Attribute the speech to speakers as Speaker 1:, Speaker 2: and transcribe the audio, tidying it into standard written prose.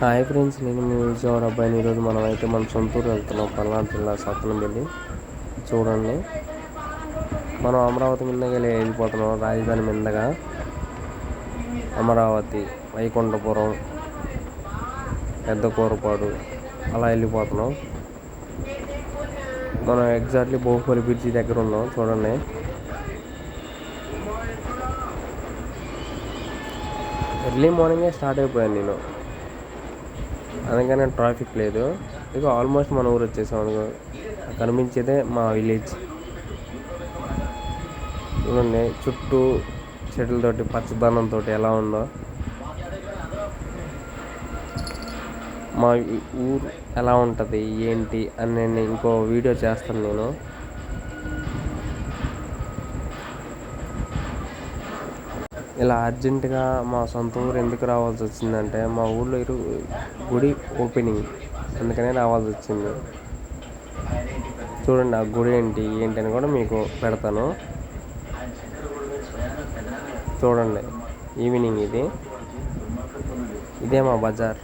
Speaker 1: Hi friends, నేను మీ విజయవాడ అబ్బాయిని. ఈరోజు మనం అయితే మన సొంతూరు వెళ్తున్నాం, పల్నాడు జిల్లా సత్తెనపల్లి. చూడండి, మనం అమరావతి మీదగా వెళ్ళిపోతున్నాం. రాజధాని మీదగా అమరావతి, వైకుంఠపురం, పెద్ద కూరపాడు అలా వెళ్ళిపోతున్నాం. మనం ఎగ్జాక్ట్లీ బాహుబలి బ్రిడ్జి దగ్గర ఉన్నాం. చూడండి, ఎర్లీ మార్నింగే స్టార్ట్ అయిపోయాను నేను, అందుకనే ట్రాఫిక్ లేదు. ఇక ఆల్మోస్ట్ మన ఊరు వచ్చేసాం. అనుకో, కనిపించేదే మా విలేజ్. చూడండి, చుట్టూ చెట్లతోటి పచ్చదనంతో ఎలా ఉందో. మా ఊరు ఎలా ఉంటుంది ఏంటి అని నేను ఇంకో వీడియో చేస్తాను. నేను ఇలా అర్జెంటుగా మా సొంత ఊరు ఎందుకు రావాల్సి వచ్చిందంటే, మా ఊళ్ళో గుడి ఓపెనింగ్, అందుకనే రావాల్సి వచ్చింది. చూడండి, ఆ గుడి ఏంటి అని కూడా మీకు పెడతాను. చూడండి, ఈవినింగ్ ఇదే మా బజార్.